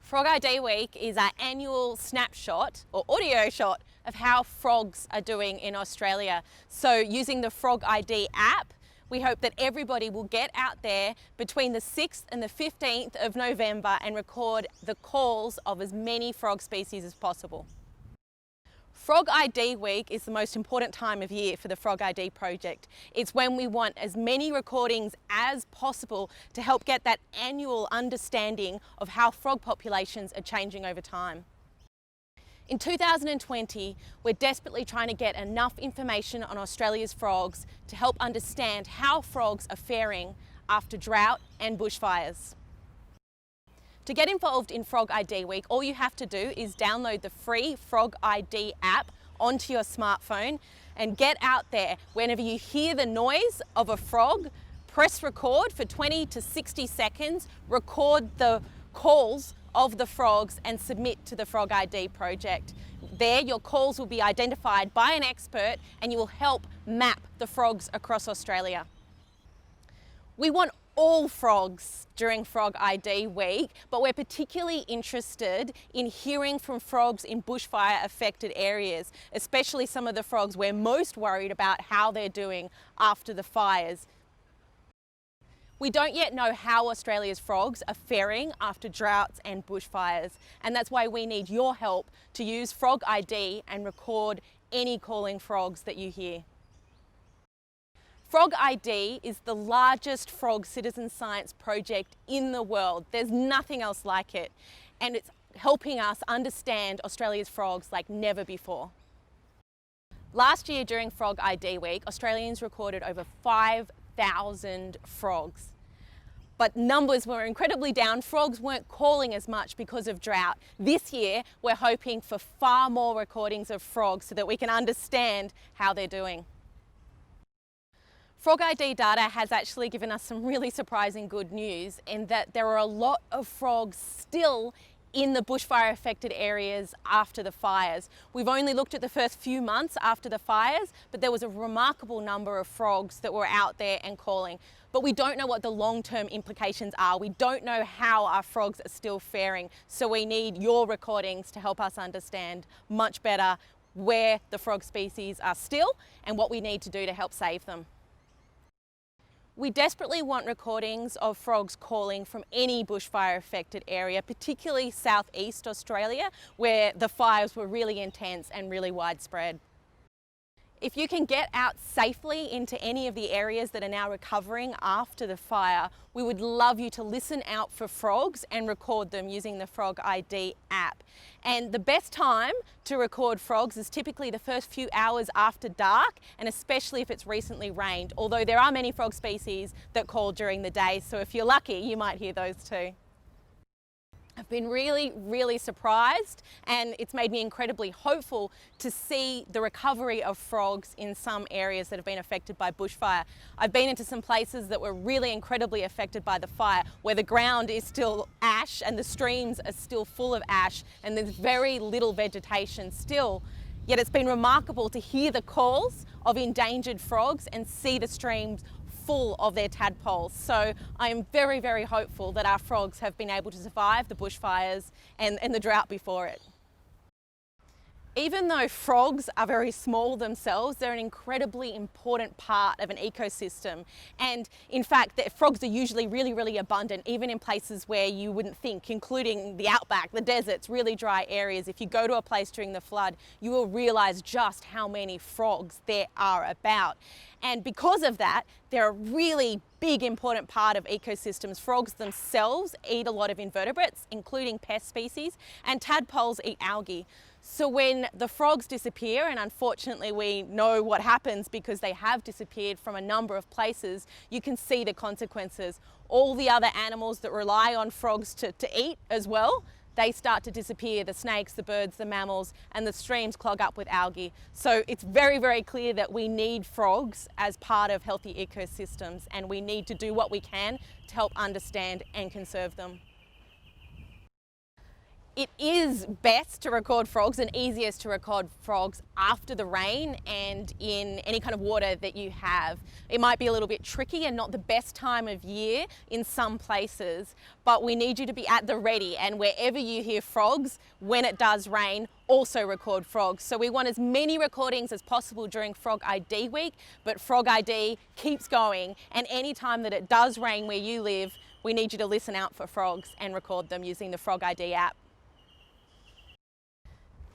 Frog ID Week is our annual snapshot or audio shot of how frogs are doing in Australia. So using the Frog ID app, we hope that everybody will get out there between the 6th and the 15th of November and record the calls of as many frog species as possible. Frog ID Week is the most important time of year for the Frog ID project. It's when we want as many recordings as possible to help get that annual understanding of how frog populations are changing over time. In 2020, we're desperately trying to get enough information on Australia's frogs to help understand how frogs are faring after drought and bushfires. To get involved in Frog ID Week, all you have to do is download the free Frog ID app onto your smartphone and get out there. Whenever you hear the noise of a frog, press record for 20 to 60 seconds, record the calls of the frogs and submit to the Frog ID project. There, your calls will be identified by an expert and you will help map the frogs across Australia. We want all frogs during Frog ID Week, but we're particularly interested in hearing from frogs in bushfire affected areas, especially some of the frogs we're most worried about how they're doing after the fires. We don't yet know how Australia's frogs are faring after droughts and bushfires, and that's why we need your help to use Frog ID and record any calling frogs that you hear. Frog ID is the largest frog citizen science project in the world. There's nothing else like it, and it's helping us understand Australia's frogs like never before. Last year during Frog ID Week, Australians recorded over 5,000 frogs. But numbers were incredibly down. Frogs weren't calling as much because of drought. This year, we're hoping for far more recordings of frogs so that we can understand how they're doing. Frog ID data has actually given us some really surprising good news in that there are a lot of frogs still in the bushfire affected areas after the fires. We've only looked at the first few months after the fires, but there was a remarkable number of frogs that were out there and calling. But we don't know what the long-term implications are. We don't know how our frogs are still faring. So we need your recordings to help us understand much better where the frog species are still and what we need to do to help save them. We desperately want recordings of frogs calling from any bushfire affected area, particularly southeast Australia, where the fires were really intense and really widespread. If you can get out safely into any of the areas that are now recovering after the fire, we would love you to listen out for frogs and record them using the Frog ID app. And the best time to record frogs is typically the first few hours after dark, and especially if it's recently rained, although there are many frog species that call during the day, so if you're lucky, you might hear those too. I've been really surprised, and it's made me incredibly hopeful to see the recovery of frogs in some areas that have been affected by bushfire. I've been into some places that were really incredibly affected by the fire, where the ground is still ash and the streams are still full of ash and there's very little vegetation still. Yet it's been remarkable to hear the calls of endangered frogs and see the streams full of their tadpoles. So I am very hopeful that our frogs have been able to survive the bushfires and the drought before it. Even though frogs are very small themselves, they're an incredibly important part of an ecosystem. And in fact, frogs are usually really abundant, even in places where you wouldn't think, including the outback, the deserts, really dry areas. If you go to a place during the flood, you will realize just how many frogs there are about. And because of that, they're a really big, important part of ecosystems. Frogs themselves eat a lot of invertebrates, including pest species, and tadpoles eat algae. So when the frogs disappear, and unfortunately we know what happens because they have disappeared from a number of places, you can see the consequences. All the other animals that rely on frogs to eat as well, they start to disappear, the snakes, the birds, the mammals, and the streams clog up with algae. So it's very clear that we need frogs as part of healthy ecosystems, and we need to do what we can to help understand and conserve them. It is best to record frogs and easiest to record frogs after the rain and in any kind of water that you have. It might be a little bit tricky and not the best time of year in some places, but we need you to be at the ready, and wherever you hear frogs, when it does rain, also record frogs. So we want as many recordings as possible during Frog ID week, but Frog ID keeps going, and any time that it does rain where you live, we need you to listen out for frogs and record them using the Frog ID app.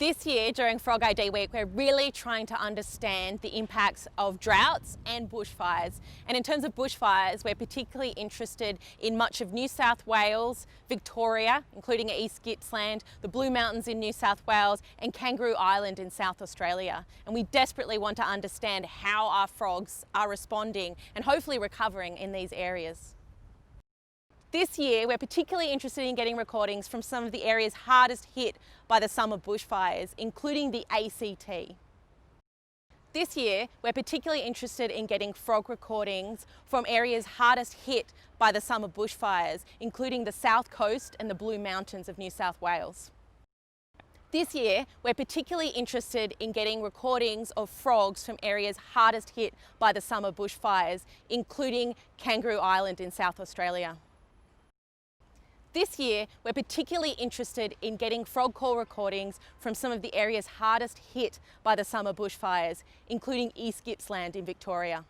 This year during Frog ID week, we're really trying to understand the impacts of droughts and bushfires. And in terms of bushfires, we're particularly interested in much of New South Wales, Victoria, including East Gippsland, the Blue Mountains in New South Wales, and Kangaroo Island in South Australia. And we desperately want to understand how our frogs are responding and hopefully recovering in these areas. This year, we're particularly interested in getting recordings from some of the areas hardest hit by the summer bushfires, including the ACT. This year, we're particularly interested in getting frog recordings from areas hardest hit by the summer bushfires, including the South Coast and the Blue Mountains of New South Wales. This year, we're particularly interested in getting recordings of frogs from areas hardest hit by the summer bushfires, including Kangaroo Island in South Australia. This year, we're particularly interested in getting frog call recordings from some of the areas hardest hit by the summer bushfires, including East Gippsland in Victoria.